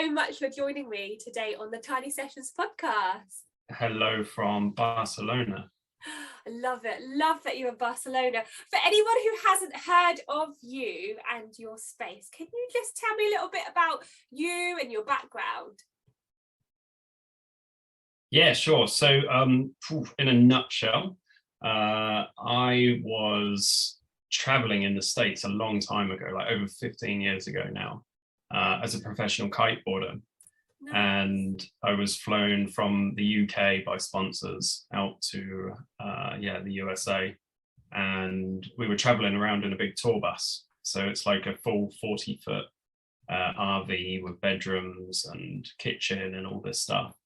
so much for joining me today on the Tiny Sessions podcast. Hello from Barcelona. I love it. Love that you're in Barcelona. For anyone who hasn't heard of you and your space, can you just tell me a little bit about you and your background? Yeah, sure. So in a nutshell, I was traveling in the States a long time ago, like over 15 years ago now, as a professional kiteboarder. Nice. And I was flown from the UK by sponsors out to the USA, and we were traveling around in a big tour bus. So it's like a full 40-foot RV with bedrooms and kitchen and all this stuff.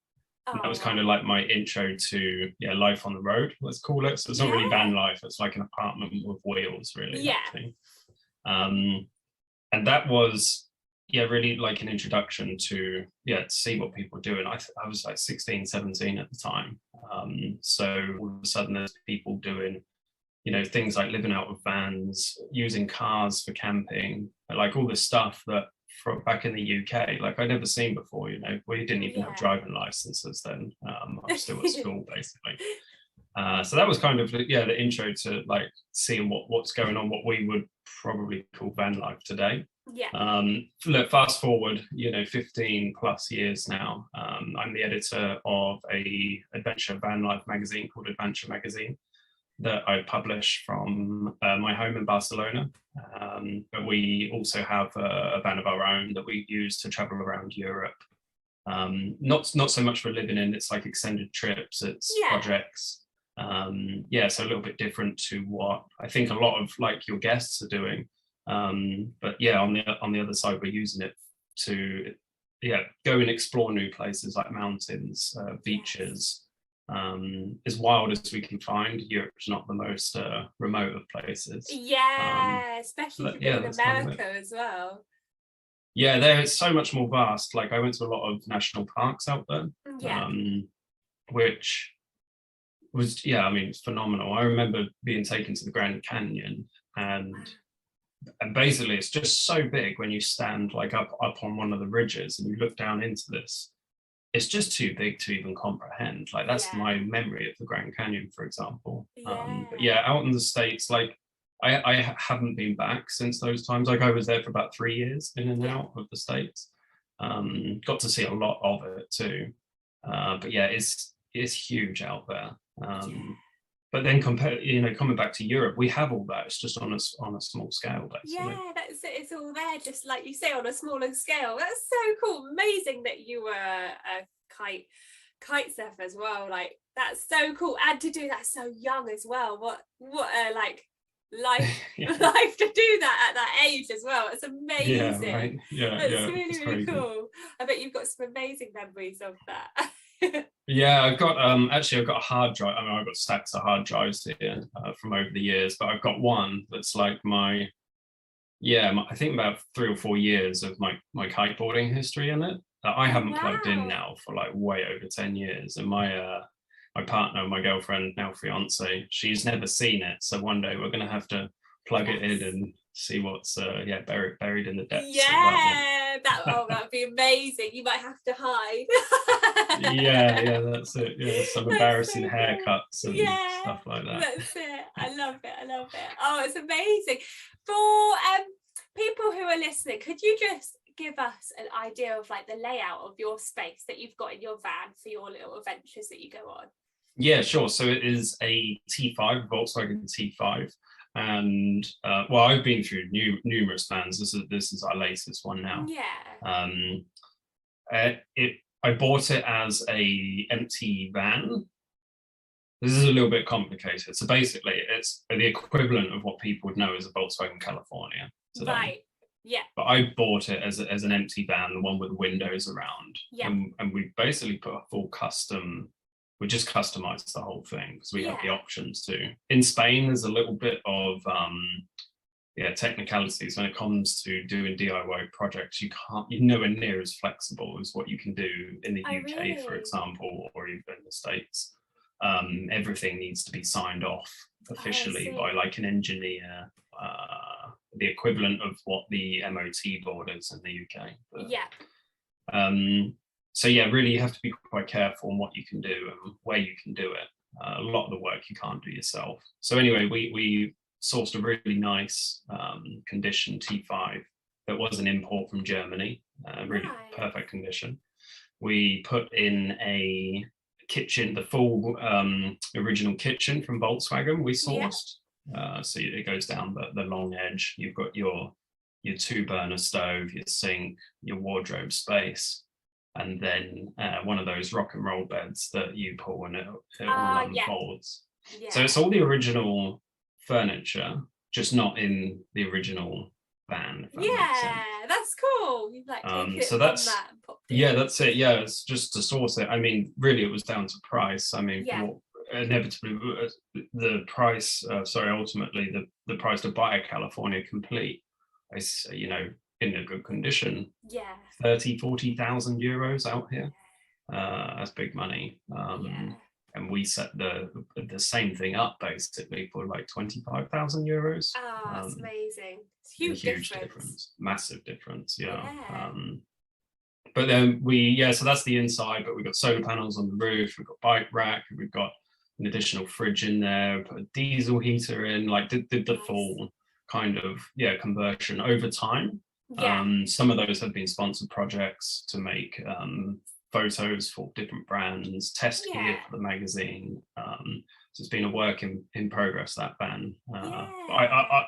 And that was kind of like my intro to life on the road, let's call it. So it's not really van life, it's like an apartment with wheels, really. And that was really like an introduction to see what people do. And I was like 16, 17 at the time. So all of a sudden there's people doing things like living out of vans, using cars for camping, like all this stuff that from back in the UK, like I'd never seen before. We didn't even have driving licenses then. I was still at school basically. So that was kind of the intro to like seeing what's going on, what we would probably call van life today. Look, fast forward 15 plus years now. I'm the editor of a adventure van life magazine called Advanture Magazine that I publish from my home in Barcelona. But we also have a van of our own that we use to travel around Europe. Not so much for living in, it's like extended trips, it's projects. So a little bit different to what I think a lot of like your guests are doing. But on the other side, we're using it to go and explore new places like mountains, beaches. As wild as we can find. Europe's not the most remote of places. Especially if you've been in America as well. There's so much more vast. Like I went to a lot of national parks out there, which was it's phenomenal. I remember being taken to the Grand Canyon, and basically it's just so big when you stand like up on one of the ridges and you look down into this. It's just too big to even comprehend. Like that's my memory of the Grand Canyon, for example. But out in the States, like I haven't been back since those times. Like I was there for about 3 years in and out of the States. Got to see a lot of it too. But it's huge out there. But then coming back to Europe, we have all that. It's just on a small scale, basically. That's it. It's all there, just like you say, on a smaller scale. That's so cool. Amazing that you were a kite surfer as well. Like that's so cool, and to do that so young as well. What a like life to do that at that age as well. It's amazing. It's really cool. I bet you've got some amazing memories of that. I've got a hard drive. I mean, I've got stacks of hard drives here from over the years, but I've got one that's like I think about 3 or 4 years of my kiteboarding history in it that I haven't plugged in now for like way over 10 years. And my partner, my girlfriend, now fiance, she's never seen it. So one day we're going to have to plug it in and see what's buried in the depths. That'd be amazing. You might have to hide. That's it. Some embarrassing haircuts and stuff like that. That's it. I love it. Oh, it's amazing. For people who are listening, could you just give us an idea of like the layout of your space that you've got in your van for your little adventures that you go on? Yeah, sure. So it is a T5, Volkswagen T5. And I've been through numerous vans. This is our latest one now. I bought it as a empty van. This is a little bit complicated. So basically, it's the equivalent of what people would know as a Volkswagen California today. Right. Yeah. But I bought it as an empty van, the one with windows around. And we basically put a full custom. We just customized the whole thing because we have the options to. In Spain, there's a little bit of technicalities when it comes to doing DIY projects. You're nowhere near as flexible as what you can do in the UK, for example, or even in the States. Everything needs to be signed off officially by like an engineer, the equivalent of what the MOT board is in the UK. But, So yeah, really you have to be quite careful on what you can do and where you can do it. A lot of the work you can't do yourself. So anyway, we sourced a really nice condition T5 that was an import from Germany, really perfect condition. We put in a kitchen, the full original kitchen from Volkswagen we sourced. So it goes down the long edge. You've got your 2-burner stove, your sink, your wardrobe space, and then one of those rock and roll beds that you pull and it all unfolds. So it's all the original furniture, just not in the original van. That's cool. You've like taken it so from that and popped it. Yeah, that's it. Yeah, it's just to source it. I mean, really, it was down to price. I mean, inevitably, the price. Ultimately, the price to buy a California complete is, you know, in a good condition. 30,000-40,000 euros out here. That's big money. And we set the same thing up basically for like 25,000 euros. Oh, that's amazing. It's huge difference. Massive difference. But then so that's the inside, but we've got solar panels on the roof, we've got bike rack, we've got an additional fridge in there, put a diesel heater in, like did the full kind of conversion over time. Some of those have been sponsored projects to make photos for different brands, test gear for the magazine. So it's been a work in progress, that van.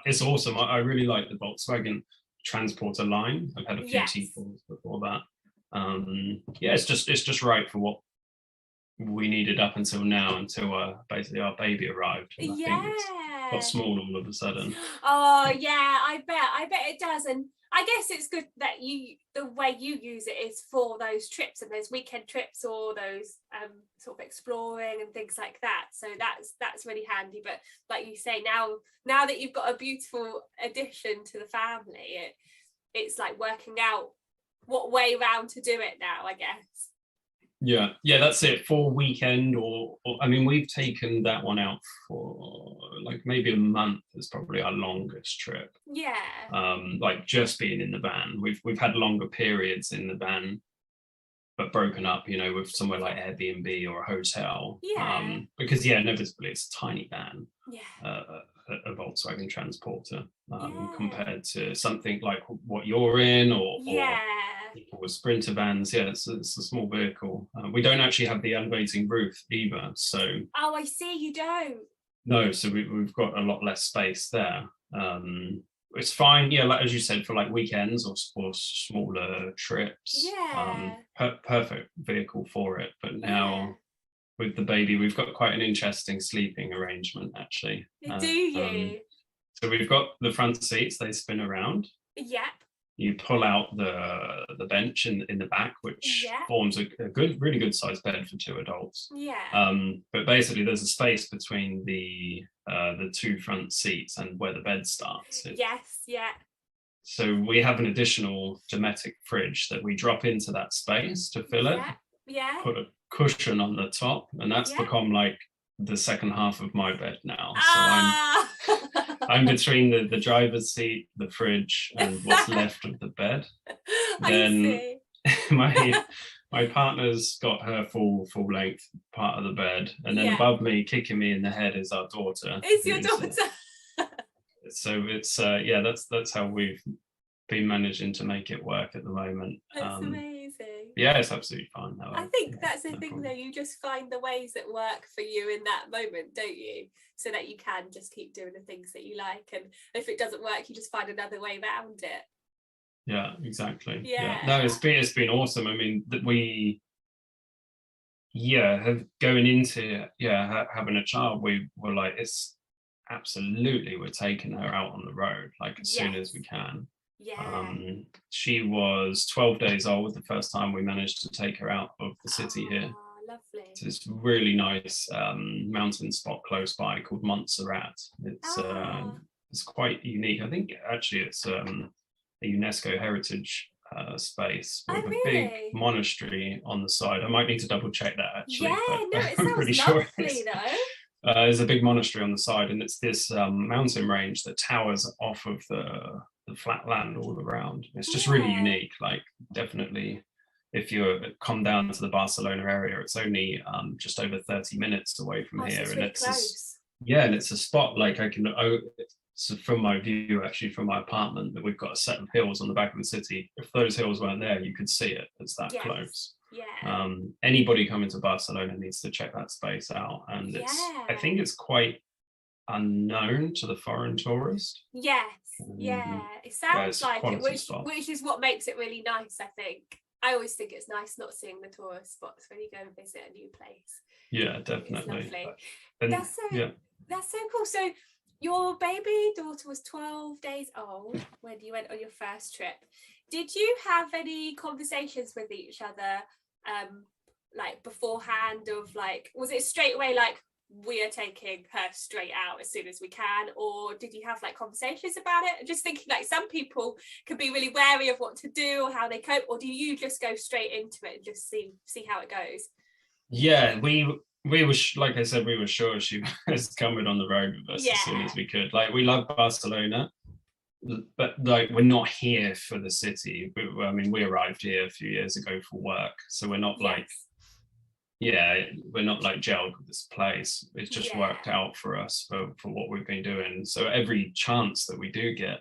It's awesome. I really like the Volkswagen Transporter line. I've had a few T4s before that. It's just right for what we needed up until now, until basically our baby arrived. And I think it's got small all of a sudden. Oh yeah, I bet it does. And I guess it's good that the way you use it is for those trips and those weekend trips or those sort of exploring and things like that. So that's really handy. But like you say, now that you've got a beautiful addition to the family, it's like working out what way round to do it now, I guess. Yeah, that's it. For weekend or I mean, we've taken that one out for like maybe a month is probably our longest trip. Like just being in the van. We've had longer periods in the van, but broken up, you know, with somewhere like Airbnb or a hotel. Because inevitably it's a tiny van. A Volkswagen Transporter compared to something like what you're in or people with Sprinter vans. It's a small vehicle. We don't actually have the elevating roof either, so I see, you don't. No, so we've got a lot less space there. It's fine, like as you said, for like weekends or smaller trips. Perfect vehicle for it. But now with the baby, we've got quite an interesting sleeping arrangement actually. Do you? So we've got the front seats, they spin around. You pull out the bench in the back, which forms a really good sized bed for 2 adults. But basically there's a space between the 2 front seats and where the bed starts. So we have an additional Dometic fridge that we drop into that space to fill it. Put a cushion on the top, and that's become like the second half of my bed now. So I'm between the driver's seat, the fridge, and what's left of the bed. Then my partner's got her full length part of the bed, and then above me, kicking me in the head, is our daughter. Is your daughter? So it's that's how we've been managing to make it work at the moment. That's amazing. It's absolutely fine. I think that's the thing, though. You just find the ways that work for you in that moment, don't you? So that you can just keep doing the things that you like, and if it doesn't work, you just find another way around it. Yeah, exactly. No, it's been awesome. I mean, that we have going into having a child, we were like, it's absolutely, we're taking her out on the road like as soon as we can. She was 12 days old the first time we managed to take her out of the city here. Lovely. It's this really nice mountain spot close by called Montserrat. It's quite unique. I think actually it's a UNESCO heritage space with a big monastery on the side. I might need to double check that actually. It sounds pretty lovely sure though. There's a big monastery on the side, and it's this mountain range that towers off of the flat land all around. It's just really unique, like definitely if you come down to the Barcelona area, it's only just over 30 minutes away from Oh, so here, it's and really it's close. yeah, and it's a spot like I can. So from my view, actually, from my apartment, that we've got a set of hills on the back of the city. If those hills weren't there, you could see it. It's that Yes. close. Yeah. Anybody coming to Barcelona needs to check that space out, and I think it's quite unknown to the foreign tourist. Yes. Yeah. It sounds it's a like it, quality spot. which is what makes it really nice, I think. I always think it's nice not seeing the tourist spots when you go and visit a new place. Yeah, definitely. It's lovely. And That's so cool. So your baby daughter was 12 days old when you went on your first trip. Did you have any conversations with each other like beforehand of like, was it straight away like, we are taking her straight out as soon as we can, or did you have like conversations about it? Just thinking like some people can be really wary of what to do or how they cope, or do you just go straight into it and just see how it goes? Yeah, we were like I said, we were sure she was coming on the road with us as soon as we could. Like, we love Barcelona, but like we're not here for the city. I mean, we arrived here a few years ago for work, so we're not like we're not like gelled with this place. It's just worked out for us for what we've been doing. So every chance that we do get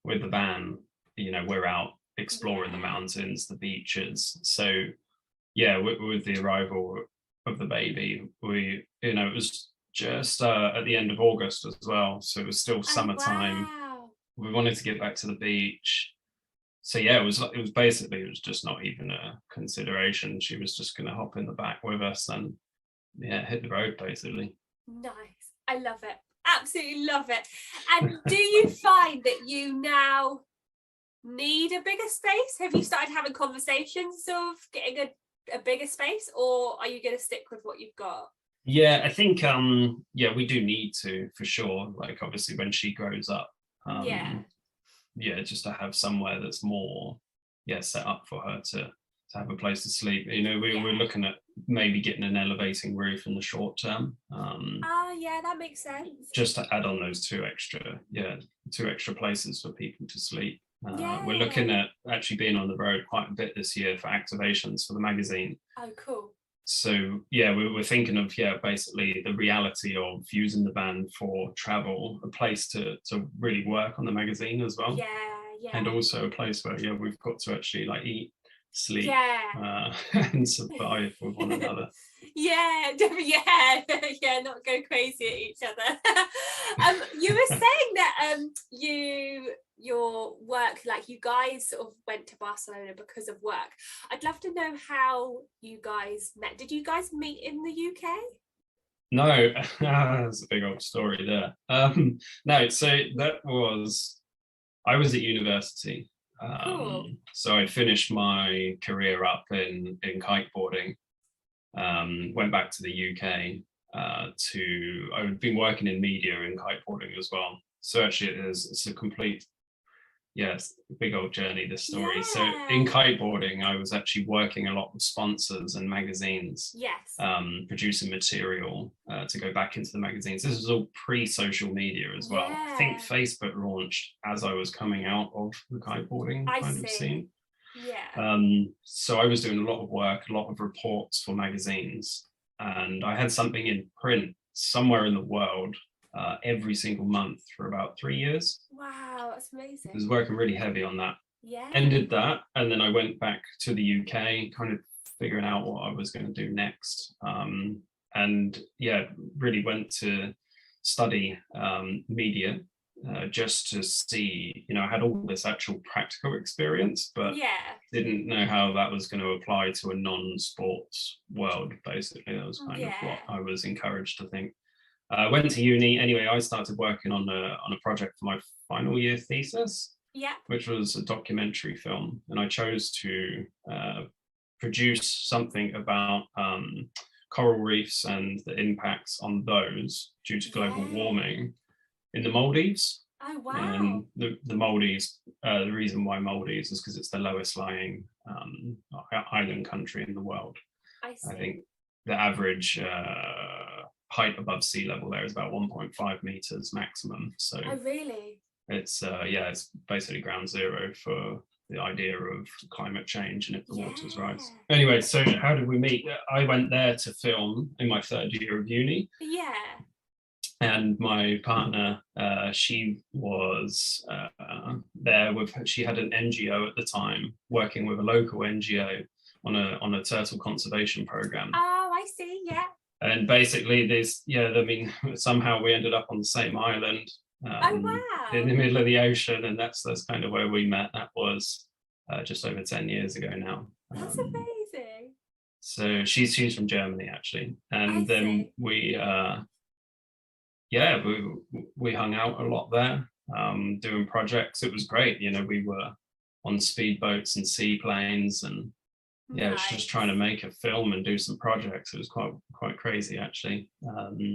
with the van, we're out exploring the mountains, the beaches. So yeah, with the arrival of the baby, it was just at the end of August as well, so it was still summertime. Wow. We wanted to get back to the beach, so yeah, it was just not even a consideration. She was just going to hop in the back with us and hit the road basically. Nice. I love it. Absolutely love it. And do you find that you now need a bigger space? Have you started having conversations of getting a bigger space, or are you going to stick with what you've got? Yeah, I think we do need to, for sure. Like, obviously when she grows up, just to have somewhere that's more set up for her to have a place to sleep. We're looking at maybe getting an elevating roof in the short term. That makes sense. Just to add on those two extra places for people to sleep. We're looking at actually being on the road quite a bit this year for activations for the magazine. Oh, cool. So we're thinking of basically the reality of using the van for travel, a place to really work on the magazine as well. And also a place where we've got to actually like eat, sleep, and survive with one another. Not go crazy at each other. You were saying that your work, like you guys sort of went to Barcelona because of work. I'd love to know how you guys met. Did you guys meet in the UK? No, that's a big old story there. No, so I was at university. Cool. So I'd finished my career up in kiteboarding. Went back to the UK I've been working in media in kiteboarding as well. So actually it's a complete big old journey, this story. So in kiteboarding, I was actually working a lot with sponsors and magazines, producing material to go back into the magazines. This was all pre-social media as well. I think Facebook launched as I was coming out of the kiteboarding kind of scene. So I was doing a lot of work, a lot of reports for magazines, and I had something in print somewhere in the world every single month for about 3 years. Wow, that's amazing. I was working really heavy on that. Ended that, and then I went back to the UK, kind of figuring out what I was going to do next. And really went to study media just to see, I had all this actual practical experience, but didn't know how that was going to apply to a non-sports world, basically. That was kind of what I was encouraged to think. Went to uni. Anyway, I started working on a project for my final year thesis, which was a documentary film, and I chose to produce something about coral reefs and the impacts on those due to global warming in the Maldives. Oh, wow. And the Maldives, the reason why Maldives is because it's the lowest lying island country in the world. I see. I think the average height above sea level there is about 1.5 meters maximum. So really? It's it's basically ground zero for the idea of climate change and if the waters rise. Anyway, so how did we meet? I went there to film in my third year of uni. Yeah. And my partner, she was there with, she had an NGO at the time, working with a local NGO on a turtle conservation program. Oh, I see, yeah. And basically this, yeah, I mean, somehow we ended up on the same island. Oh, wow. In the middle of the ocean, and that's kind of where we met. That was just over 10 years ago now. That's amazing. So she's from Germany actually, and then we hung out a lot there, doing projects. It was great, you know. We were on speedboats and seaplanes, and yeah, it's just trying to make a film and do some projects. It was quite crazy actually.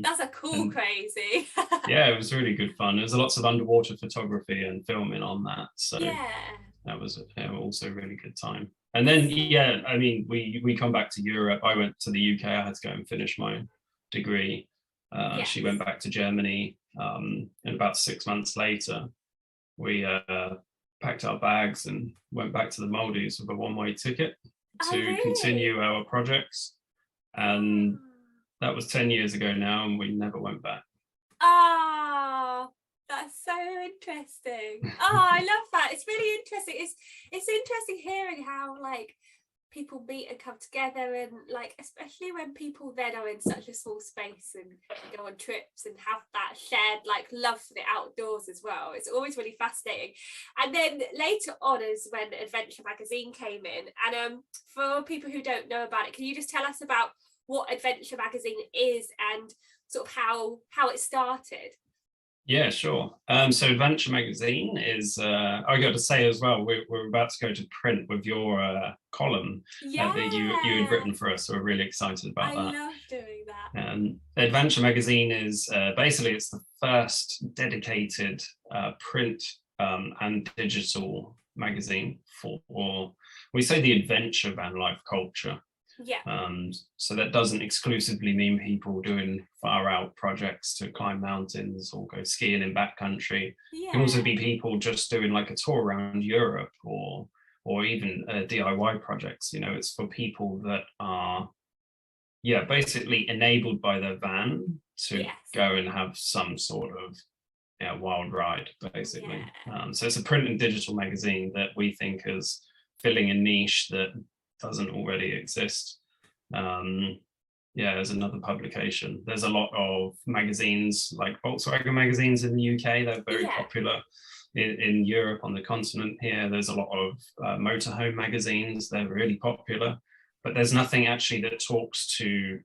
That's a cool crazy. Yeah, it was really good fun. There was lots of underwater photography and filming on that, so yeah, that was also a really good time. And then yeah, I mean, we come back to Europe. I went to the UK. I had to go and finish my degree. She went back to Germany, and about 6 months later we packed our bags and went back to the Maldives with a one-way ticket to continue our projects. And that was 10 years ago now, and we never went back. Oh, that's so interesting. Oh, I love that. It's really interesting. It's interesting hearing how like people meet and come together, and like especially when people then are in such a small space and go on trips and have that shared like love for the outdoors as well. It's always really fascinating. And then later on is when Adventure Magazine came in, and for people who don't know about it, can you just tell us about what Adventure Magazine is and sort of how it started? Yeah, sure. So Advanture Magazine is, I got to say as well, we're about to go to print with your column that you had written for us. So we're really excited about that. I love doing that. Advanture Magazine is basically, it's the first dedicated print and digital magazine for, we say, the adventure van life culture. Yeah. So that doesn't exclusively mean people doing far out projects to climb mountains or go skiing in backcountry. Yeah. It can also be people just doing like a tour around Europe or even DIY projects. You know, it's for people that are, yeah, basically enabled by their van to go and have some sort of wild ride, basically. So it's a print and digital magazine that we think is filling a niche that doesn't already exist. There's another publication. There's a lot of magazines like Volkswagen magazines in the UK. They're very popular. In Europe, on the continent here, there's a lot of motorhome magazines. They're really popular, but there's nothing actually that talks to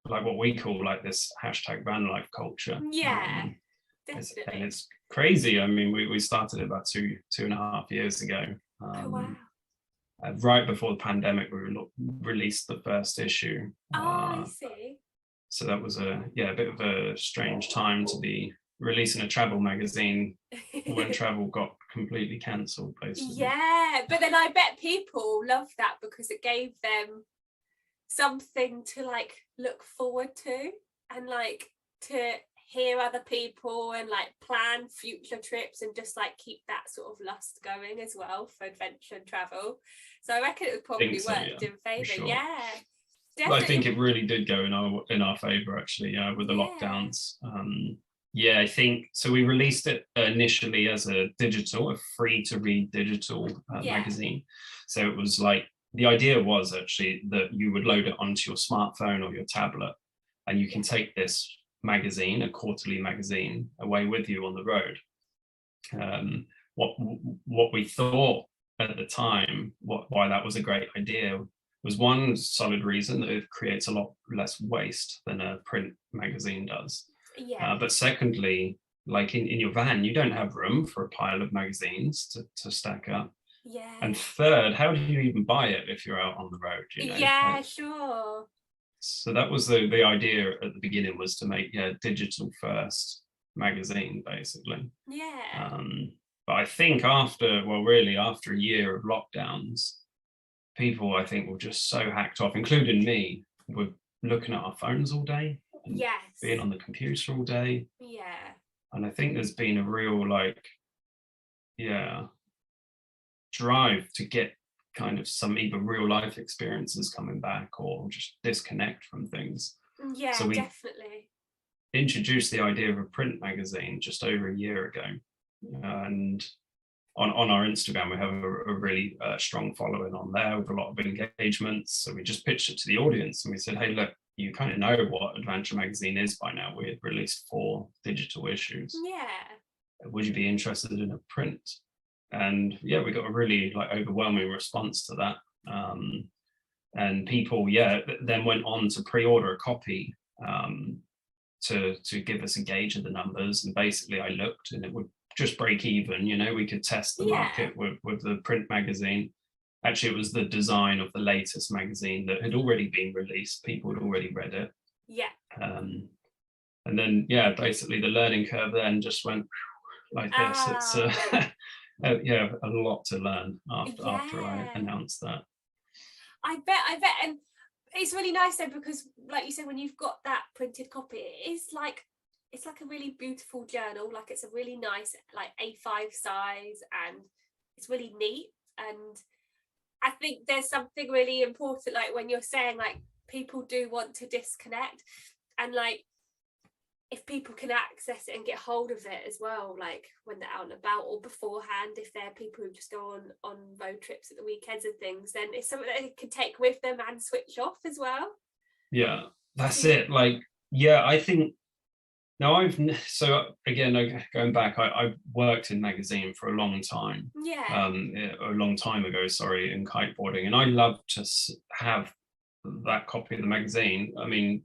like what we call like this hashtag van life culture. Definitely. And it's crazy. I mean, we started about two and a half years ago. Wow. Right before the pandemic, we released the first issue. I see. So that was a bit of a strange time to be releasing a travel magazine when travel got completely cancelled, basically. Yeah, but then I bet people love that because it gave them something to like look forward to, and like to hear other people and like plan future trips and just like keep that sort of lust going as well for adventure and travel. So I reckon it would probably work in favour. Sure. Yeah, definitely. Well, I think it really did go in our favour actually, with the lockdowns. I think so. We released it initially as a free to read digital magazine. So it was like, the idea was actually that you would load it onto your smartphone or your tablet, and you can take this magazine, a quarterly magazine, away with you on the road. What we thought at the time, why that was a great idea, was one solid reason that it creates a lot less waste than a print magazine does. But secondly, like in your van, you don't have room for a pile of magazines to stack up. And third, how do you even buy it if you're out on the road? You know? Sure. So that was the idea at the beginning, was to make digital first magazine, basically. But I think after a year of lockdowns, people, I think, were just so hacked off, including me, with looking at our phones all day and being on the computer all day. And I think there's been a real drive to get kind of some either real life experiences coming back or just disconnect from things. Yeah, so we definitely introduced the idea of a print magazine just over a year ago, and on our Instagram we have a really strong following on there with a lot of engagements. So we just pitched it to the audience and we said, hey, look, you kind of know what Advanture Magazine is by now. We had released 4 digital issues. yeah. Would you be interested in a print? And yeah, we got a really like overwhelming response to that. And people, then went on to pre-order a copy to give us a gauge of the numbers. And basically I looked and it would just break even. We could test the market with the print magazine. Actually, it was the design of the latest magazine that had already been released. People had already read it. Yeah. And then, basically the learning curve then just went like this. It's a lot to learn after I announced that. I bet. And it's really nice though, because like you said, when you've got that printed copy, it's like a really beautiful journal. Like it's a really nice like A5 size, and it's really neat. And I think there's something really important, like when you're saying like people do want to disconnect, and like if people can access it and get hold of it as well, like when they're out and about or beforehand, if they're people who just go on road trips at the weekends and things, then it's something that they can take with them and switch off as well. Yeah, that's it. Like, I think now so again, going back, I've worked in magazine for a long time. A long time ago, sorry, in kiteboarding, and I love to have that copy of the magazine. I mean,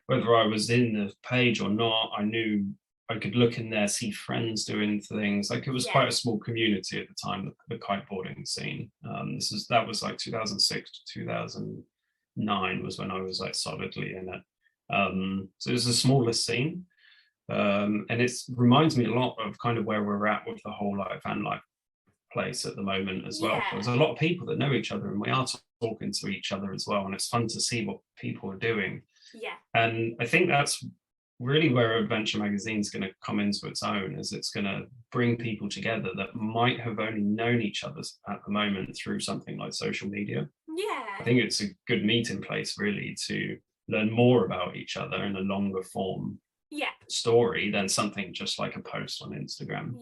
whether I was in the page or not, I knew I could look in there, see friends doing things. Like it was quite a small community at the time, the kiteboarding scene. That was like 2006 to 2009 was when I was like solidly in it. So it was the smallest scene. And it reminds me a lot of kind of where we're at with the whole like van life place at the moment as well. There's a lot of people that know each other, and we are talking to each other as well, and it's fun to see what people are doing. And I think that's really where Advanture Magazine is going to come into its own, is it's going to bring people together that might have only known each other at the moment through something like social media. I think it's a good meeting place really to learn more about each other in a longer form story than something just like a post on Instagram.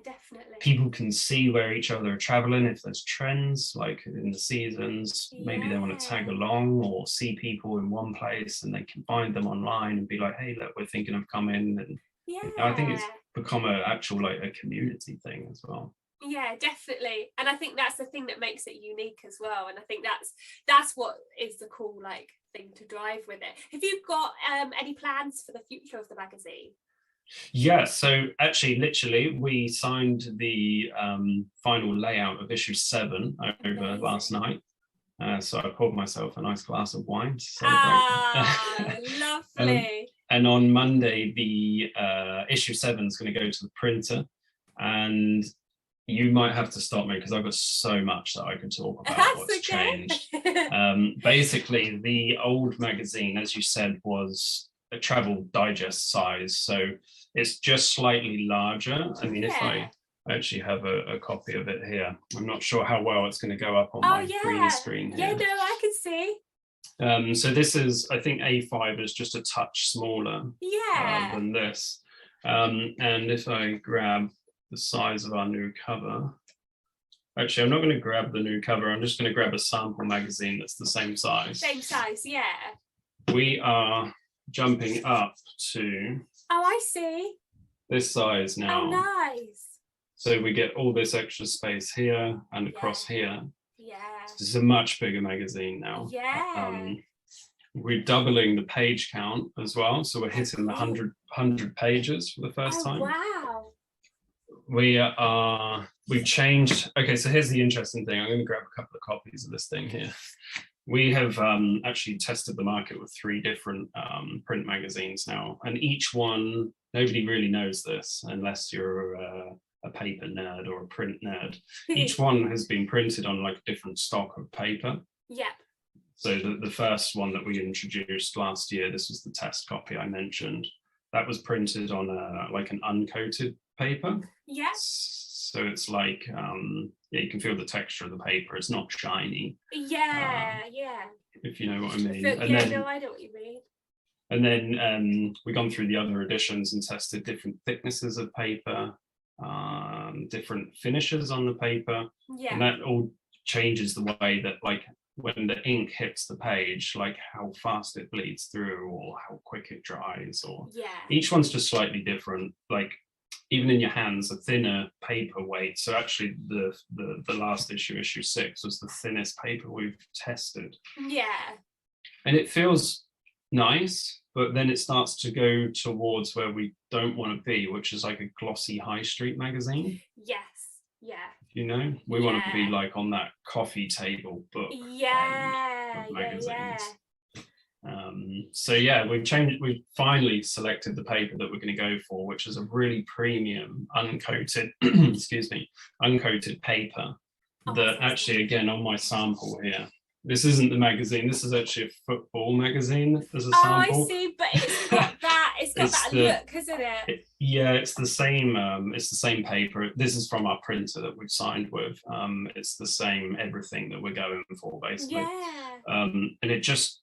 Definitely. People can see where each other are traveling, if there's trends like in the seasons. Maybe they want to tag along or see people in one place and they can find them online and be like, hey, look, we're thinking of coming. And I think it's become a community thing as well. Definitely. And I think that's the thing that makes it unique as well. And I think that's what is the cool like thing to drive with it. Have you got any plans for the future of the magazine? So actually literally we signed the final layout of issue 7 over last night. So I poured myself a nice glass of wine to celebrate. Lovely. And on Monday the issue 7 is going to go to the printer, and you might have to stop me because I've got so much that I could talk about what's changed. Basically, the old magazine, as you said, was a travel digest size. So it's just slightly larger. I mean, if I actually have a copy of it here, I'm not sure how well it's going to go up on my green screen here. No, I can see. So this is, I think A5 is just a touch smaller than this. And if I grab the size of our new cover. Actually, I'm not going to grab the new cover. I'm just going to grab a sample magazine that's the same size. Same size, We are jumping up to... Oh, I see. This size now. Oh, nice. So we get all this extra space here and across here. This is a much bigger magazine now. We're doubling the page count as well. So we're hitting the 100 pages for the first time. Wow. We've changed. Okay, so here's the interesting thing. I'm going to grab a couple of copies of this thing here. We have actually tested the market with 3 different print magazines now, and each one, nobody really knows this unless you're a paper nerd or a print nerd. Each one has been printed on like a different stock of paper. So the first one that we introduced last year, this was the test copy I mentioned, that was printed on like an uncoated paper. So it's like yeah, you can feel the texture of the paper. It's not shiny. Yeah, if you know what I mean. No, I know what you mean. And then we've gone through the other editions and tested different thicknesses of paper, different finishes on the paper, and that all changes the way that, like, when the ink hits the page, like how fast it bleeds through or how quick it dries, or each one's just slightly different. Like, even in your hands, a thinner paper weight. So actually the last issue 6, was the thinnest paper we've tested. And it feels nice, but then it starts to go towards where we don't want to be, which is like a glossy high street magazine. You know, we want to be like on that coffee table book of magazines. So yeah, we've finally selected the paper that we're going to go for, which is a really premium uncoated uncoated paper that actually, again, on my sample here, this isn't the magazine, this is actually a football magazine as a sample. I see, but it's got that look, isn't it? Yeah, it's the same paper. This is from our printer that we've signed with. It's the same everything that we're going for, basically. And it just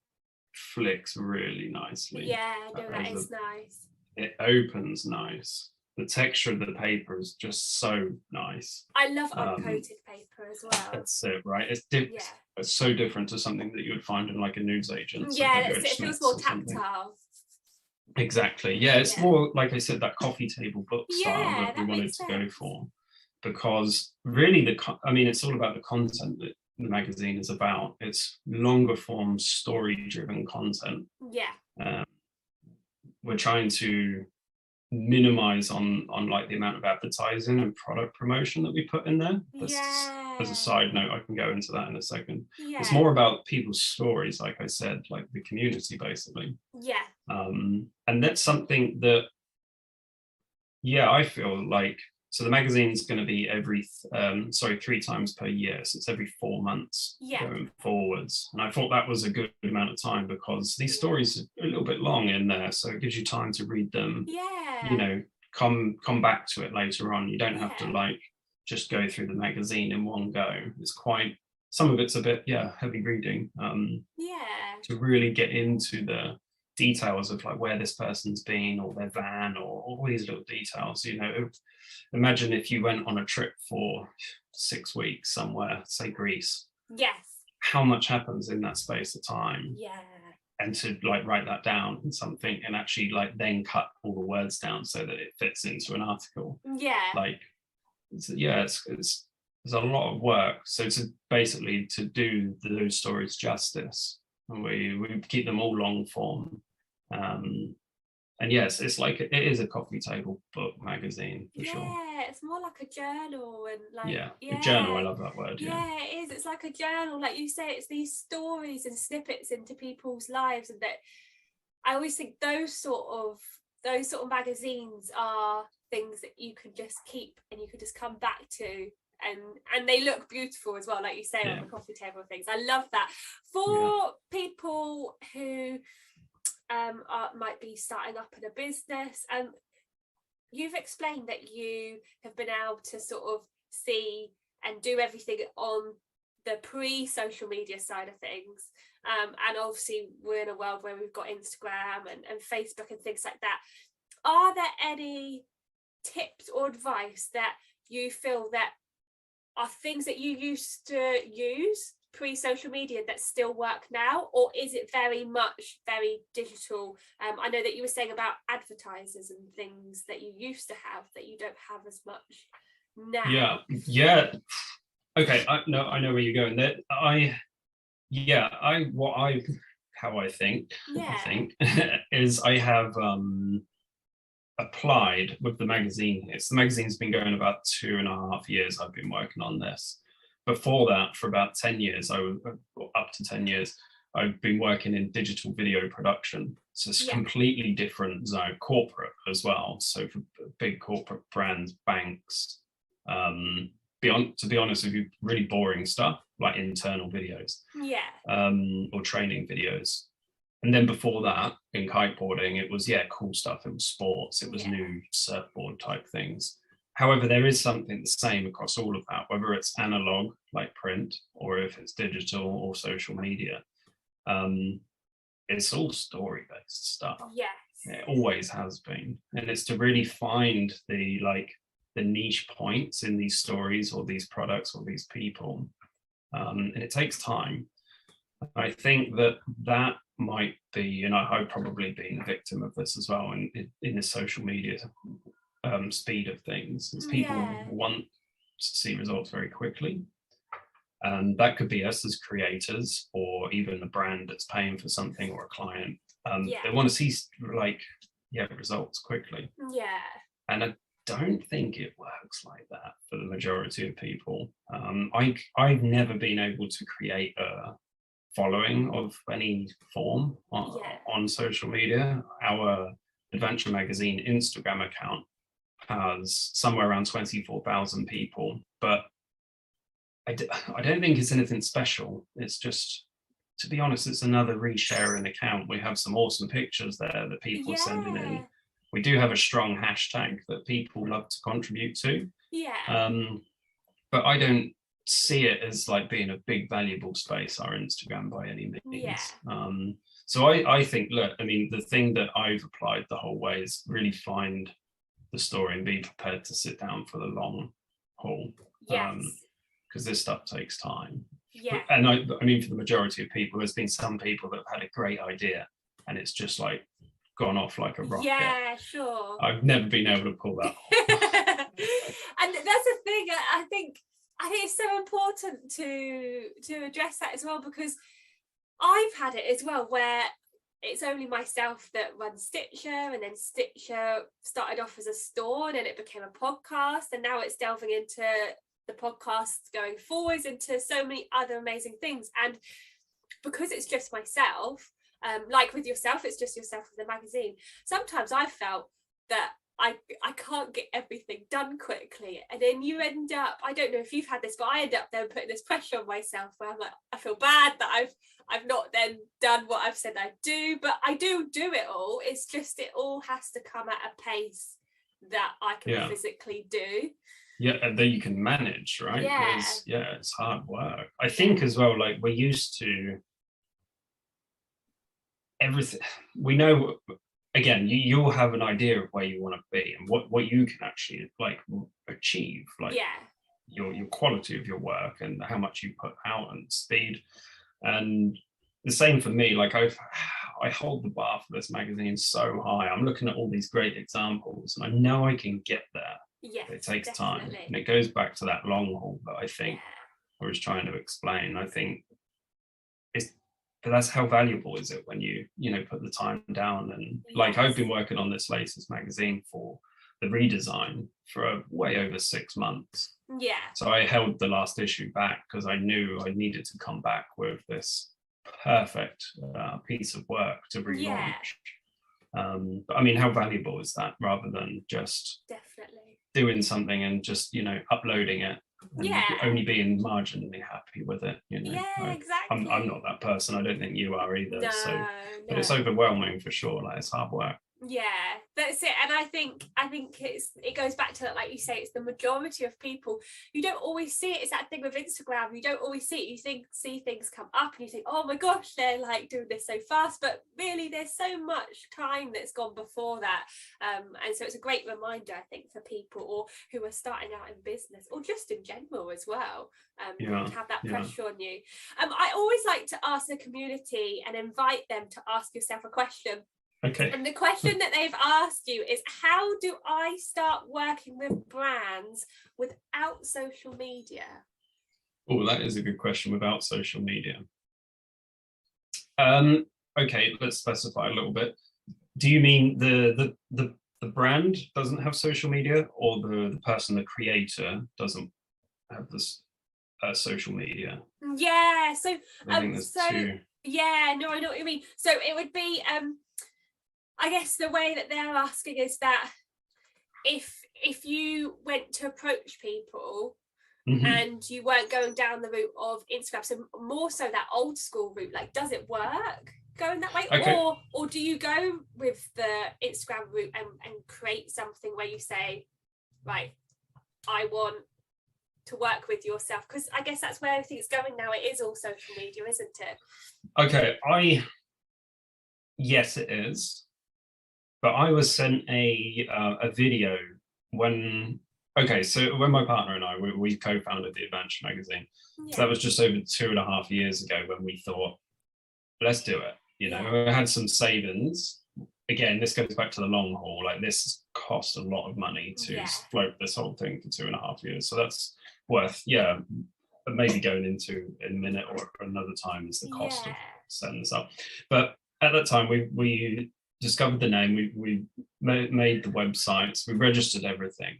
flicks really nicely. That is nice. It opens nice. The texture of the paper is just so nice. I love uncoated paper as well. That's it, right? It's so different to something that you would find in like a newsagent. It feels more tactile. Exactly. Yeah, it's more, like I said, that coffee table book style that we wanted to go for, because really it's all about the content that the magazine is about. It's longer form, story driven content. We're trying to minimize on like the amount of advertising and product promotion that we put in there. As a side note, I can go into that in a second. It's more about people's stories, like I said, like the community, basically. And that's something that I feel like, so the magazine's going to be 3 times per year, so it's every 4 months going forwards. And I thought that was a good amount of time, because these stories are a little bit long in there, so it gives you time to read them. You know, come back to it later on. You don't have to like just go through the magazine in one go. It's quite, some of it's a bit heavy reading, to really get into the details of like where this person's been, or their van, or all these little details. You know, imagine if you went on a trip for 6 weeks somewhere, say Greece. How much happens in that space of time? And to like write that down in something, and actually like then cut all the words down so that it fits into an article. Like, it's a lot of work. So to basically to do those stories justice, and we keep them all long form. And yes, it's like, it is a coffee table book magazine for sure. It's more like a journal, and like a journal. I love that word. It is. It's like a journal, like you say. It's these stories and snippets into people's lives, and that I always think those sort of magazines are things that you can just keep and you can just come back to. And they look beautiful as well, like you say, on the coffee table and things. I love that. For people who might be starting up in a business, you've explained that you have been able to sort of see and do everything on the pre-social media side of things, and obviously we're in a world where we've got Instagram and Facebook and things like that. Are there any tips or advice that you feel that are things that you used to use pre-social media that still work now, or is it very digital? I know that you were saying about advertisers and things that you used to have that you don't have as much now. Okay, I know where you're going. How I think is I have applied with the magazine. The magazine's been going about 2.5 years. I've been working on this. Before that, for about 10 years, up to 10 years, I've been working in digital video production. So it's completely different zone, corporate as well. So for big corporate brands, banks, to be honest with you, really boring stuff like internal videos, or training videos. And then before that, in kiteboarding, it was cool stuff. It was sports. It was new surfboard type things. However, there is something the same across all of that, whether it's analog like print or if it's digital or social media. It's all story-based stuff. Yes. It always has been. And it's to really find the niche points in these stories or these products or these people. And it takes time. I think that might be, and I've probably been a victim of this as well in the social media speed of things, is people want to see results very quickly. And that could be us as creators or even the brand that's paying for something or a client. They want to see results quickly. Yeah. And I don't think it works like that for the majority of people. I've never been able to create a following of any form on social media. Our Advanture Magazine Instagram account has somewhere around 24,000 people, but I don't think it's anything special. It's just, to be honest, it's another resharing account. We have some awesome pictures there that people are sending in. We do have a strong hashtag that people love to contribute to. Yeah. But I don't see it as like being a big valuable space, our Instagram, by any means. Yeah. So I think, look, I mean, the thing that I've applied the whole way is really find the story and be prepared to sit down for the long haul. Yes. Because this stuff takes time. Yeah. And I mean, for the majority of people, there's been some people that have had a great idea and it's just like gone off like a rocket. Yeah, sure. I've never been able to pull that off. And that's the thing. I think it's so important to address that as well, because I've had it as well where it's only myself that runs Stitcher, and then Stitcher started off as a store and then it became a podcast, and now it's delving into the podcast going forwards into so many other amazing things. And because it's just myself, like with yourself, it's just yourself with the magazine, sometimes I felt that I can't get everything done quickly, and then you end up, I don't know if you've had this, but I end up then putting this pressure on myself where I'm like, I feel bad that I've not then done what I've said I'd do, but I do it all. It's just it all has to come at a pace that I can physically do. Yeah, and that you can manage, right? Yeah. It's hard work. I think as well, like we're used to everything. We know, again, you'll have an idea of where you want to be and what you can actually like achieve, like your quality of your work and how much you put out and speed. And the same for me, like I hold the bar for this magazine so high. I'm looking at all these great examples and I know I can get there. Yeah, it takes definitely. time, and it goes back to that long haul that I think I was trying to explain. I think but that's how valuable is it when you put the time down. And like I've been working on this latest magazine for the redesign for way over 6 months. Yeah. So I held the last issue back because I knew I needed to come back with this perfect piece of work to relaunch. But I mean, how valuable is that, rather than just doing something and just uploading it and only being marginally happy with it? Exactly. I'm not that person. I don't think you are either. No, but it's overwhelming for sure. Like, it's hard work. Yeah, that's it. And I think it goes back to that, like you say, it's the majority of people. You don't always see it. It's that thing with Instagram, you don't always see it. You see things come up and you think, oh my gosh, they're like doing this so fast, but really there's so much time that's gone before that. And so it's a great reminder, I think, for people or who are starting out in business or just in general as well, to have that pressure on you. I always like to ask the community and invite them to ask yourself a question. Okay. And the question that they've asked you is, how do I start working with brands without social media? Oh, that is a good question. Without social media. Okay, let's specify a little bit. Do you mean the brand doesn't have social media, or the person, the creator, doesn't have this social media? Yeah. So I think there's two. Yeah, no, I know what you mean. So it would be I guess the way that they're asking is that if you went to approach people and you weren't going down the route of Instagram, so more so that old school route, like, does it work going that way? Okay. Or do you go with the Instagram route and create something where you say, right, I want to work with yourself? Because I guess that's where everything's going now. It is all social media, isn't it? Okay, yes, it is. But I was sent a video when, so when my partner and I, we co-founded the Advanture Magazine. Yeah. So that was just over 2.5 years ago when we thought, let's do it. You know, we had some savings. Again, this goes back to the long haul. Like, this cost a lot of money to float this whole thing for 2.5 years. So that's worth, maybe going into in a minute or another time is the cost of setting this up. But at that time, we discovered the name, we made the websites, we registered everything.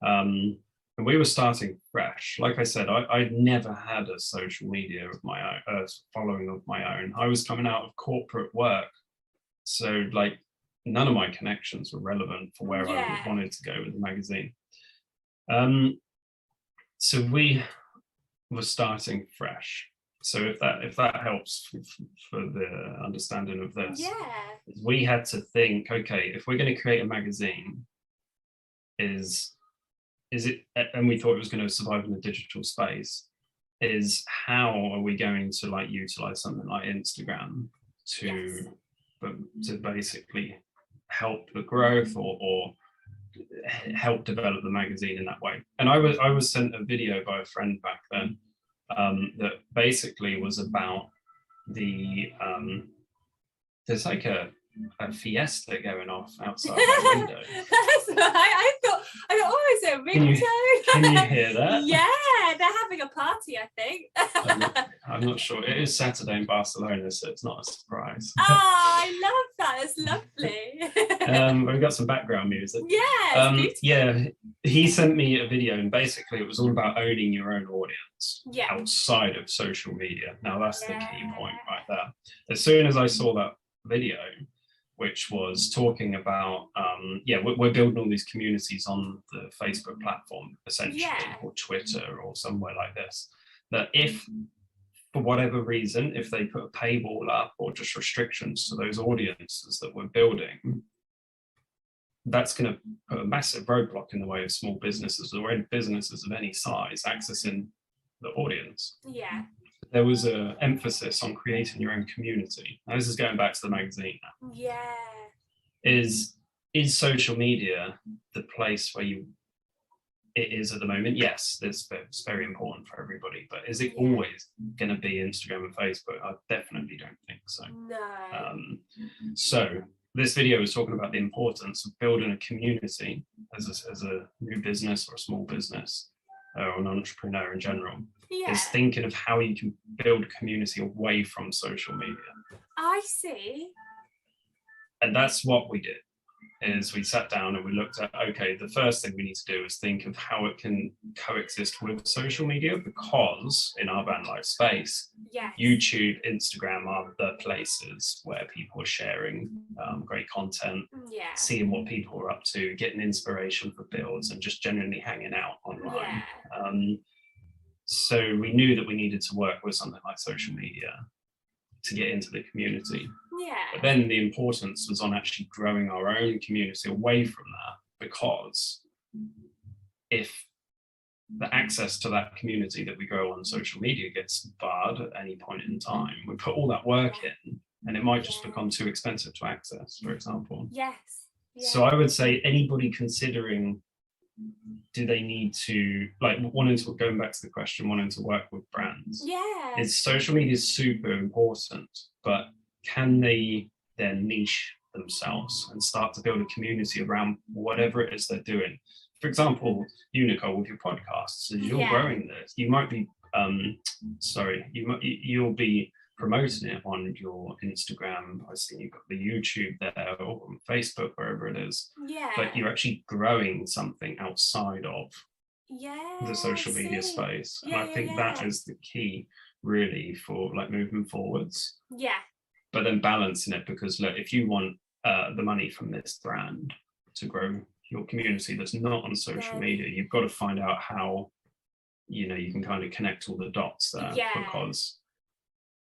And we were starting fresh. Like I said, I'd never had a social media of my own, following of my own. I was coming out of corporate work. So like none of my connections were relevant for where I wanted to go with the magazine. So we were starting fresh. So if that helps for the understanding of this, we had to think, okay, if we're going to create a magazine, is it, and we thought it was going to survive in the digital space, is how are we going to like utilize something like Instagram to basically help the growth or help develop the magazine in that way. And I was sent a video by a friend back then that basically was about there's like a fiesta going off outside my window. That's right. I thought, oh, is it a ringtone? Can you hear that? Yeah, they're having a party, I think. I'm not sure. It is Saturday in Barcelona, so it's not a surprise. Oh, I love that. It's lovely. We've got some background music. Yeah, he sent me a video, and basically it was all about owning your own audience outside of social media. Now that's the key point right there. As soon as I saw that video, which was talking about we're building all these communities on the Facebook platform, essentially, or Twitter or somewhere like this, that if for whatever reason, if they put a paywall up or just restrictions to those audiences that we're building, that's going to put a massive roadblock in the way of small businesses or any businesses of any size accessing the audience. There was an emphasis on creating your own community. Now, this is going back to the magazine. Is social media the place where it is at the moment? Yes, it's very important for everybody, but is it always going to be Instagram and Facebook? I definitely don't think so. No. So this video is talking about the importance of building a community as a new business or a small business or an entrepreneur in general. Is thinking of how you can build a community away from social media. I see. And that's what we did, is we sat down and we looked at, okay, the first thing we need to do is think of how it can coexist with social media, because in our van life space, YouTube, Instagram are the places where people are sharing great content, seeing what people are up to, getting inspiration for builds, and just generally hanging out online. So we knew that we needed to work with something like social media to get into the community. But then the importance was on actually growing our own community away from that, because if the access to that community that we grow on social media gets barred at any point in time, we put all that work in and it might just become too expensive to access, for example. So I would say anybody considering, do they need to, like, going back to the question, wanting to work with brands, is social media super important, but can they then niche themselves and start to build a community around whatever it is they're doing? For example, you, Nicole, with your podcasts, as you're growing this, you might be you'll be promoting it on your Instagram. I see you've got the YouTube there, or on Facebook, wherever it is. But you're actually growing something outside of the social media space. And I think that is the key really for like moving forwards. But then balancing it, because look, if you want the money from this brand to grow your community that's not on social media, you've got to find out how, you can kind of connect all the dots there, because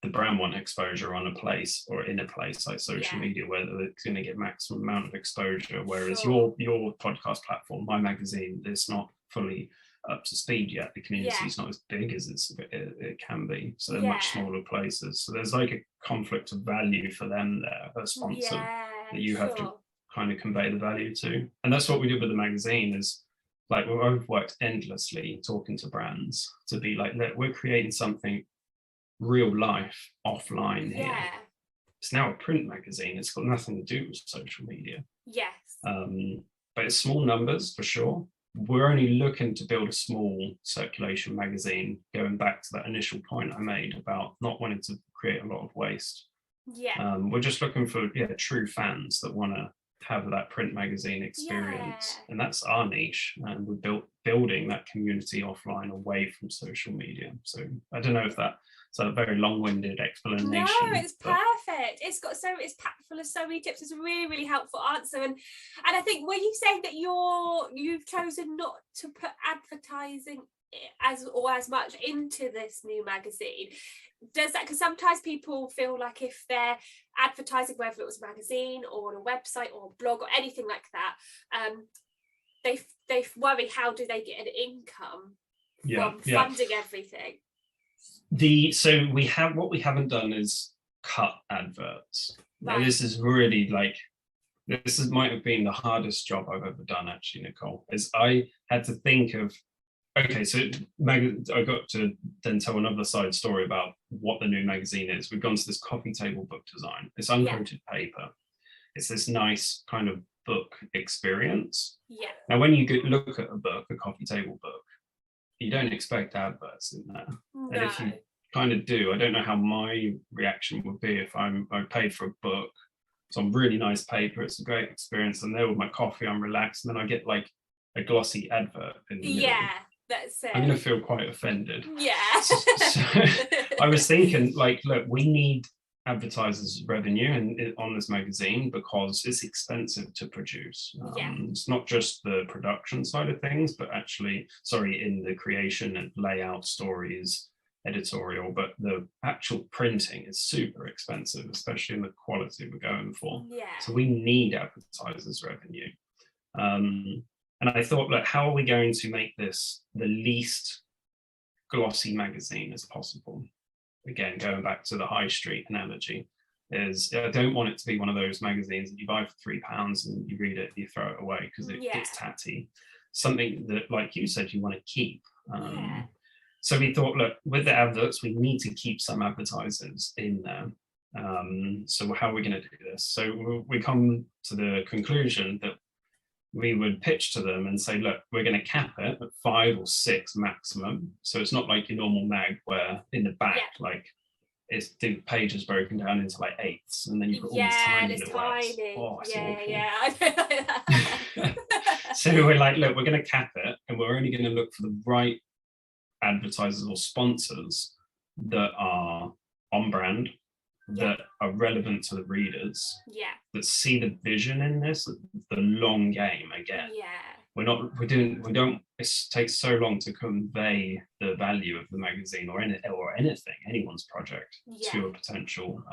the brand want exposure on a place or in a place like social media where they're going to get maximum amount of exposure, whereas your podcast platform, my magazine, it's not fully up to speed yet. The community is not as big as it can be, so they're much smaller places. So there's like a conflict of value for them there, a sponsor, that you have to kind of convey the value to. And that's what we did with the magazine. Is like we've worked endlessly talking to brands to be like, look, we're creating something real life offline here. It's now a print magazine. It's got nothing to do with social media. But it's small numbers for sure. We're only looking to build a small circulation magazine, going back to that initial point I made about not wanting to create a lot of waste. We're just looking for true fans that want to have that print magazine experience, and that's our niche. And we're building that community offline away from social media. So I don't know if that's a very long-winded explanation. No, it's perfect. It's packed full of so many tips. It's a really, really helpful answer. And I think when you say that you've chosen not to put advertising as much into this new magazine, does that, because sometimes people feel like if they're advertising, whether it was a magazine or a website or a blog or anything like that, they worry, how do they get an income from funding everything? So what we haven't done is cut adverts. Now, this is really might have been the hardest job I've ever done, actually, Nicole, is I had to think of, okay, so I got to then tell another side story about what the new magazine is. We've gone to this coffee table book design. It's uncoated paper. It's this nice kind of book experience. Now, when you look at a coffee table book, you don't expect adverts in there. No. And if you kind of do, I don't know how my reaction would be if I paid for a book. It's on really nice paper. It's a great experience. And there with my coffee, I'm relaxed. And then I get like a glossy advert in the middle. That's it. I'm going to feel quite offended. So I was thinking, like, look, we need advertisers' revenue on this magazine because it's expensive to produce. It's not just the production side of things, but actually, in the creation and layout, stories, editorial, but the actual printing is super expensive, especially in the quality we're going for. So we need advertisers' revenue. And I thought, look, how are we going to make this the least glossy magazine as possible? Again, going back to the high street analogy, is I don't want it to be one of those magazines that you buy for £3 and you read it, you throw it away because it gets tatty. Something that, like you said, you want to keep. So we thought, look, with the adverts, we need to keep some advertisers in there. So how are we going to do this? So we come to the conclusion that we would pitch to them and say, look, we're going to cap it at 5 or 6 maximum. So it's not like your normal mag where in the back, the page is broken down into like eighths, and then you've got all these tiny little tiny. Oh, So we're like, look, we're going to cap it, and we're only going to look for the right advertisers or sponsors that are on brand, that are relevant to the readers, that see the vision in this, the long game. Again, we don't. It takes so long to convey the value of the magazine or anything, anyone's project to a potential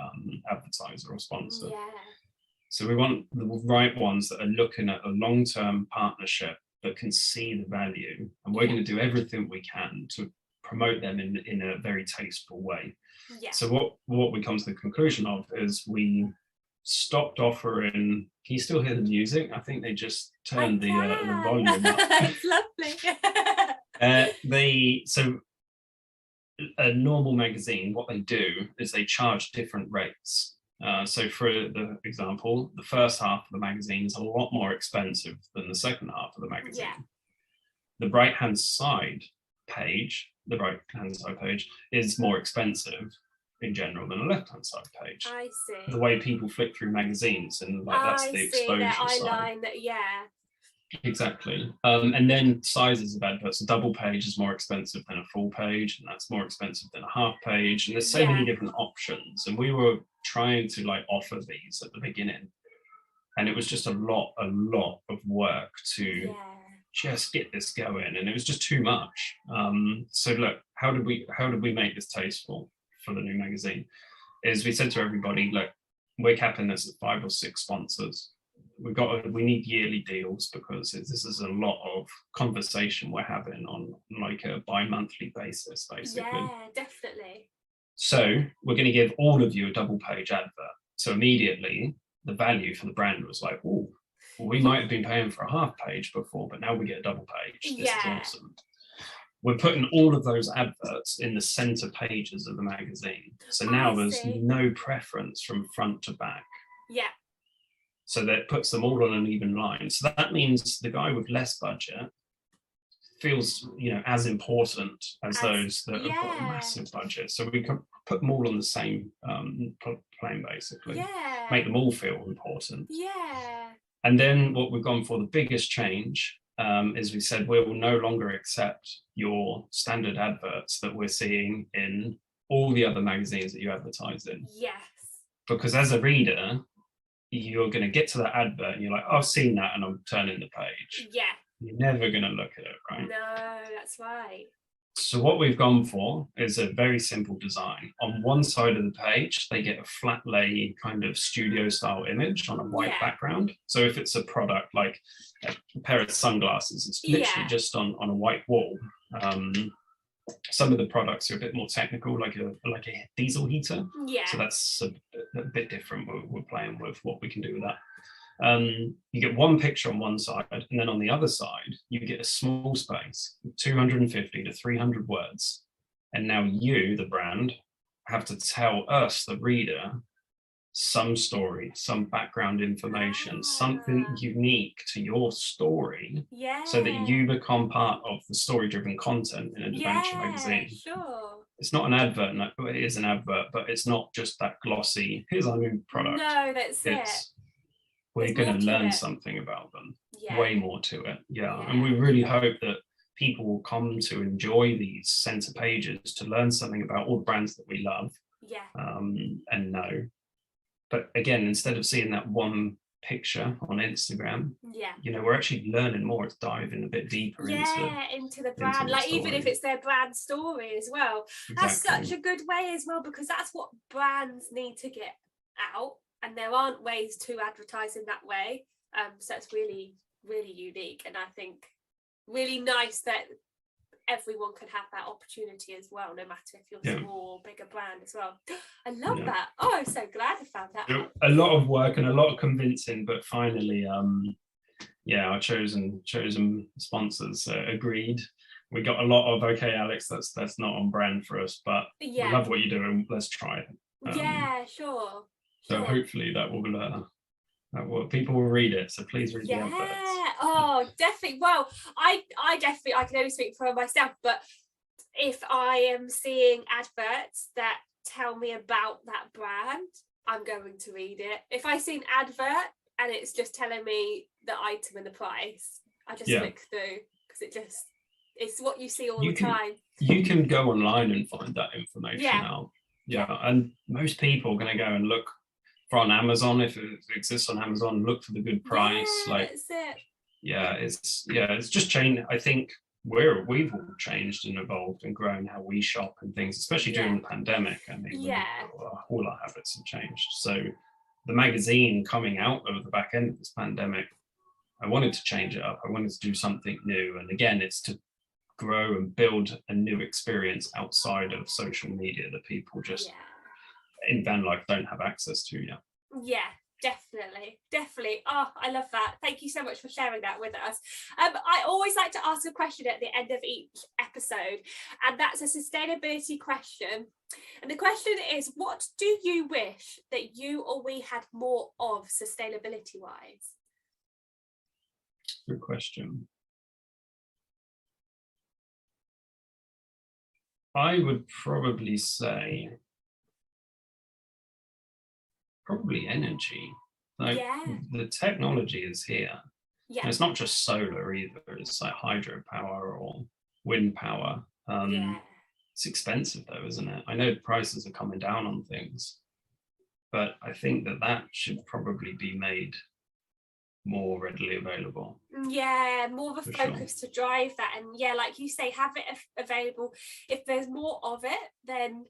advertiser or sponsor. So we want the right ones that are looking at a long-term partnership that can see the value, and we're going to do everything we can to promote them in a very tasteful way. So what we come to the conclusion of is we stopped offering. Can you still hear the music? I think they just turned the volume up. It's lovely. So a normal magazine, what they do is they charge different rates. So for the example, the first half of the magazine is a lot more expensive than the second half of the magazine. The right-hand side page is more expensive in general than a left-hand side page. I see. The way people flick through magazines, and that's the exposure side. Exactly. And then sizes of adverts. A double page is more expensive than a full page, and that's more expensive than a half page. And there's so many different options. And we were trying to offer these at the beginning, and it was just a lot of work to just get this going, and it was just too much. So look, how did we make this tasteful for the new magazine? Is we said to everybody, look, we're capping this at 5 or 6 sponsors. we need yearly deals, because this is a lot of conversation we're having on like a bi-monthly basis, basically. Yeah, definitely. So we're going to give all of you a double page advert. So immediately the value for the brand was like, oh, we might have been paying for a half page before, but now we get a double page. This is awesome. We're putting all of those adverts in the center pages of the magazine. So now there's no preference from front to back. Yeah. So that puts them all on an even line. So that means the guy with less budget feels, as important as those that have got a massive budget. So we can put them all on the same plane, basically. Yeah. Make them all feel important. Yeah. And then what we've gone for, the biggest change, is we said we will no longer accept your standard adverts that we're seeing in all the other magazines that you advertise in. Yes. Because as a reader, you're going to get to that advert and you're like, oh, I've seen that, and I'm turning the page. Yeah. You're never going to look at it, right? No, that's right. So what we've gone for is a very simple design. On one side of the page, they get a flat lay kind of studio style image on a white background. So if it's a product like a pair of sunglasses, it's literally just on a white wall. Some of the products are a bit more technical, like a diesel heater. Yeah. So that's a bit different. We're playing with what we can do with that. You get one picture on one side, and then on the other side you get a small space, 250 to 300 words, and now you, the brand, have to tell us, the reader, some story, some background information, something unique to your story, so that you become part of the story-driven content in Advanture Magazine. Sure. It's not an advert, no, it is an advert, but it's not just that glossy, here's our new product. No, that's it. We're going to learn something about them. Way more to it. And we really hope that people will come to enjoy these center pages to learn something about all the brands that we love. And know. But again, instead of seeing that one picture on Instagram, we're actually learning more. It's diving a bit deeper into the brand, like even if it's their brand story as well. That's such a good way as well, because that's what brands need to get out. And there aren't ways to advertise in that way. So it's really, really unique. And I think really nice that everyone can have that opportunity as well, no matter if you're small or bigger brand as well. I love that. Oh, I'm so glad I found that out. A lot of work and a lot of convincing, but finally, our chosen sponsors agreed. We got a lot of, okay, Alex, that's not on brand for us, but we love what you're doing. Let's try it. Sure. So hopefully that will people will read it. So please read the adverts. Oh, definitely. Well, I can only speak for myself, but if I am seeing adverts that tell me about that brand, I'm going to read it. If I see an advert and it's just telling me the item and the price, I just click through, because it's what you see all the time. You can go online and find that information out. And most people are going to go and look for on Amazon, if it exists on Amazon, look for the good price. That's it. It's just changed. I think we've all changed and evolved and grown how we shop and things, especially during the pandemic. I mean, all our habits have changed. So the magazine coming out of the back end of this pandemic, I wanted to change it up. I wanted to do something new. And again, it's to grow and build a new experience outside of social media that people just in van life don't have access to yet. Definitely. Oh, I love that. Thank you so much for sharing that with us. I always like to ask a question at the end of each episode, and that's a sustainability question. And the question is, what do you wish that you or we had more of sustainability wise? Good question. I would probably say energy. The technology is here. And it's not just solar either. It's like hydropower or wind power. It's expensive though, isn't it? I know prices are coming down on things, but I think that should probably be made more readily available. More of a focus to drive that, and like you say, have it available. If there's more of it, then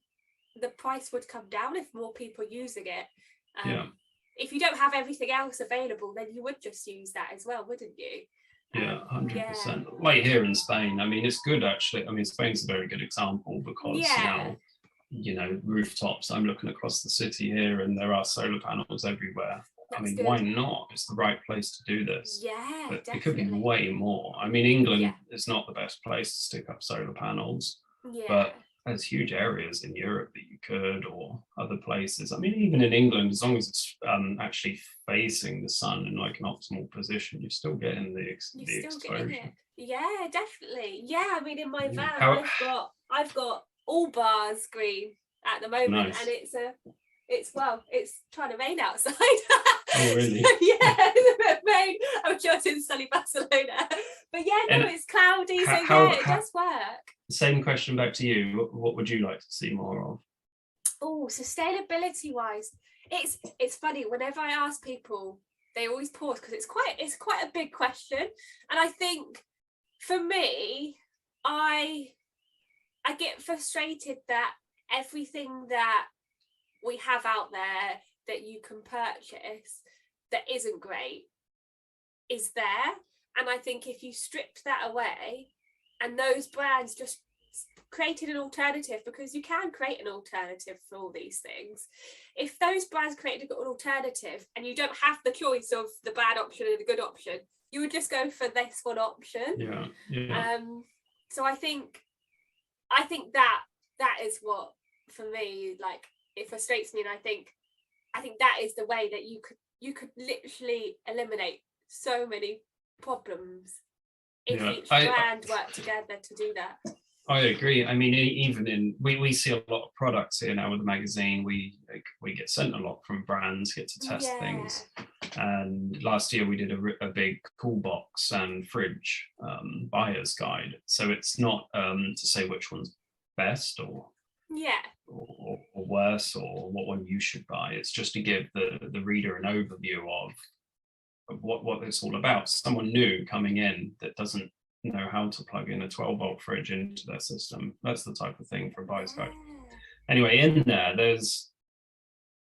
the price would come down if more people using it. if you don't have everything else available, then you would just use that as well, wouldn't you? Yeah, 100%. Like here in Spain, I mean, it's good actually. I mean, Spain's a very good example because now, you know, rooftops, I'm looking across the city here and there are solar panels everywhere. I mean, why not? It's the right place to do this. Yeah, but definitely. it could be way more. I mean, England is not the best place to stick up solar panels, but there's huge areas in Europe that you could, or other places. I mean, even in England, as long as it's actually facing the sun in like an optimal position, you're still getting the exposure. Yeah, definitely. Yeah, I mean, in my van, I've got all bars green at the moment, and it's trying to rain outside. Oh, really? So, yeah, it's a bit of rain. I'm sure it's in sunny Barcelona, but yeah, no, it's cloudy, so it does work. Same question back to you. What would you like to see more of? Oh, sustainability wise, it's funny. Whenever I ask people, they always pause because it's quite a big question, and I think for me, I get frustrated that everything that we have out there that you can purchase that isn't great is there, and I think if you stripped that away and those brands just created an alternative, because you can create an alternative for all these things, if those brands created an alternative and you don't have the choice of the bad option and the good option, you would just go for this one option. So I think that is what, for me, like, it frustrates me, and I think that is the way that you could literally eliminate so many problems if each brand worked together to do that. I agree. I mean, even we see a lot of products here now with the magazine. We get sent a lot from brands, get to test things. And last year we did a big cool box and fridge buyer's guide. So it's not to say which one's best or worse or what one you should buy. It's just to give the reader an overview of what it's all about. Someone new coming in that doesn't know how to plug in a 12-volt fridge into their system. That's the type of thing for a buyer's guide. Anyway, in there,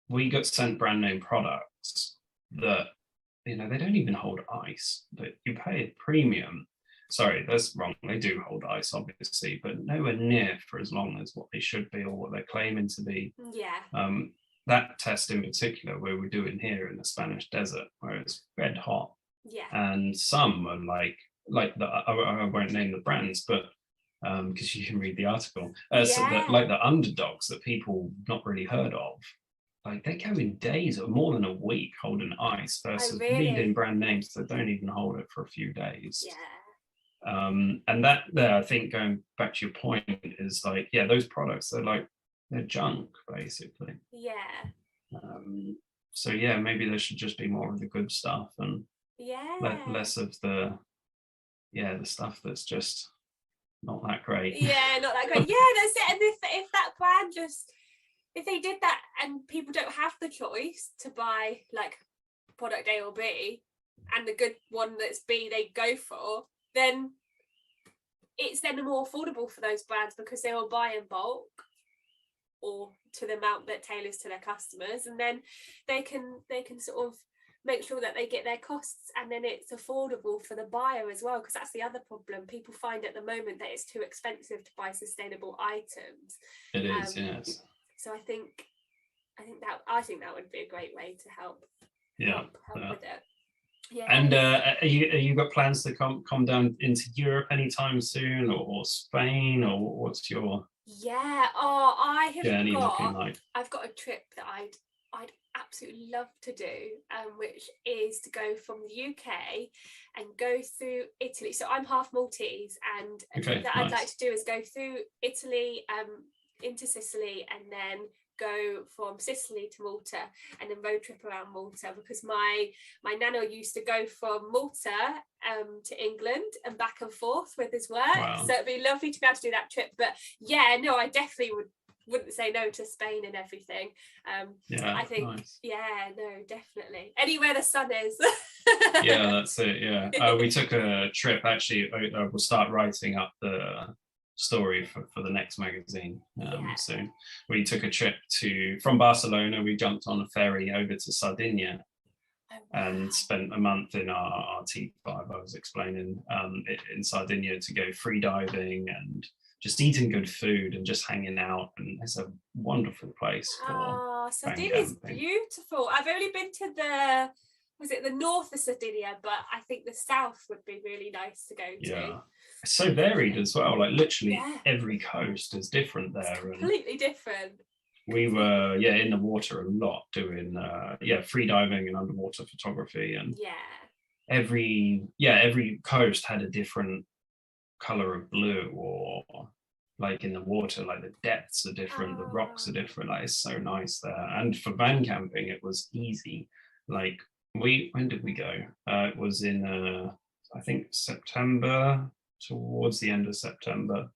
we got sent brand name products that, you know, they don't even hold ice, but you pay a premium. Sorry, that's wrong. They do hold ice, obviously, but nowhere near for as long as what they should be or what they're claiming to be. That test in particular, where we're doing here in the Spanish desert, where it's red hot. And some are like I won't name the brands, but because you can read the article, so like the underdogs that people not really heard of, like they go in days or more than a week holding ice versus leading brand names that don't even hold it for a few days. And that there, I think, going back to your point, is like, those products, they're junk basically. So maybe there should just be more of the good stuff and less of the stuff that's just not that great. Not that great. That's it. And if that brand if they did that and people don't have the choice to buy like product A or B, and the good one that's B they go for, then it's then more affordable for those brands because they will buy in bulk or to the amount that tailors to their customers, and then they can sort of make sure that they get their costs, and then it's affordable for the buyer as well, because that's the other problem. People find at the moment that it's too expensive to buy sustainable items. It is, yes. So I think that would be a great way to help with it. And are you got plans to come down into Europe anytime soon, or Spain, or what's your I have journey looking like? I've got a trip that I'd absolutely love to do, which is to go from the UK and go through Italy. So I'm half Maltese, and a trip that I'd like to do is go through Italy, into Sicily, and then go from Sicily to Malta, and then road trip around Malta, because my nano used to go from Malta to England and back and forth with his work. So it'd be lovely to be able to do that trip. But I definitely wouldn't say no to Spain and everything. I think definitely anywhere the sun is. That's it. We took a trip, actually. We'll start writing up the story for the next magazine soon. We took a trip from Barcelona. We jumped on a ferry over to Sardinia and spent a month in our T5. I was explaining in Sardinia to go free diving and just eating good food and just hanging out. And it's a wonderful place for Sardinia's beautiful. I've only been to the north of Sardinia, but I think the south would be really nice to go to. Yeah, it's so varied as well. Like literally every coast is different there. It's completely different. We were in the water a lot doing free diving and underwater photography, and every coast had a different color of blue, or like in the water, like the depths are different, the rocks are different. Like it's so nice there. And for van camping it was easy. Like when did we go? It was in I think September, towards the end of September,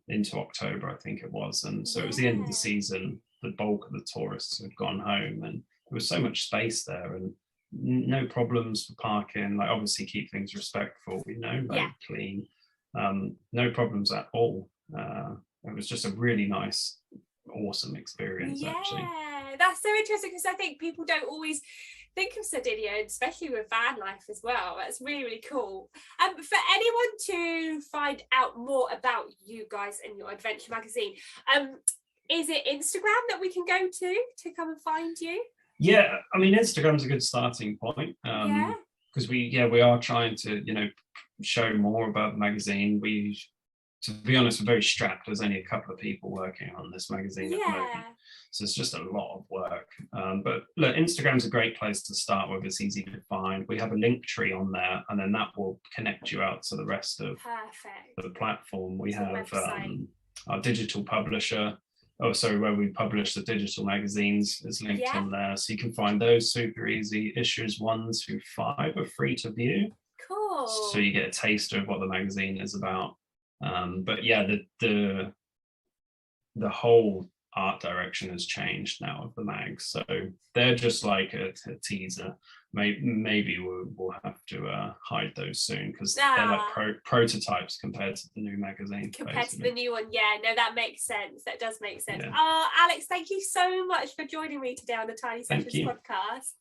into October I think it was, and so it was the end of the season. The bulk of the tourists had gone home, and there was so much space there, and no problems for parking. Like obviously keep things respectful, clean, no problems at all. It was just a really nice, awesome experience actually. That's so interesting, because I think people don't always think of Sardinia, especially with van life as well. That's really, really cool. For anyone to find out more about you guys and your Adventure Magazine, is it Instagram that we can go to come and find you? Yeah, I mean, Instagram's a good starting point, because we are trying to show more about the magazine. To be honest, we're very strapped. There's only a couple of people working on this magazine at the moment, so it's just a lot of work. But look, Instagram's a great place to start with. It's easy to find. We have a link tree on there, and then that will connect you out to the rest of the platform. We have our digital publisher, where we publish the digital magazines, is linked on there, so you can find those super easy. Issues 1 through 5 are free to view. Cool. So you get a taster of what the magazine is about. But the whole art direction has changed now of the mags, so they're just like a teaser. Maybe we'll have to hide those soon, because they're like prototypes compared to the new magazine. To the new one, that makes sense. That does make sense. Alex, thank you so much for joining me today on the Tiny Sessions podcast.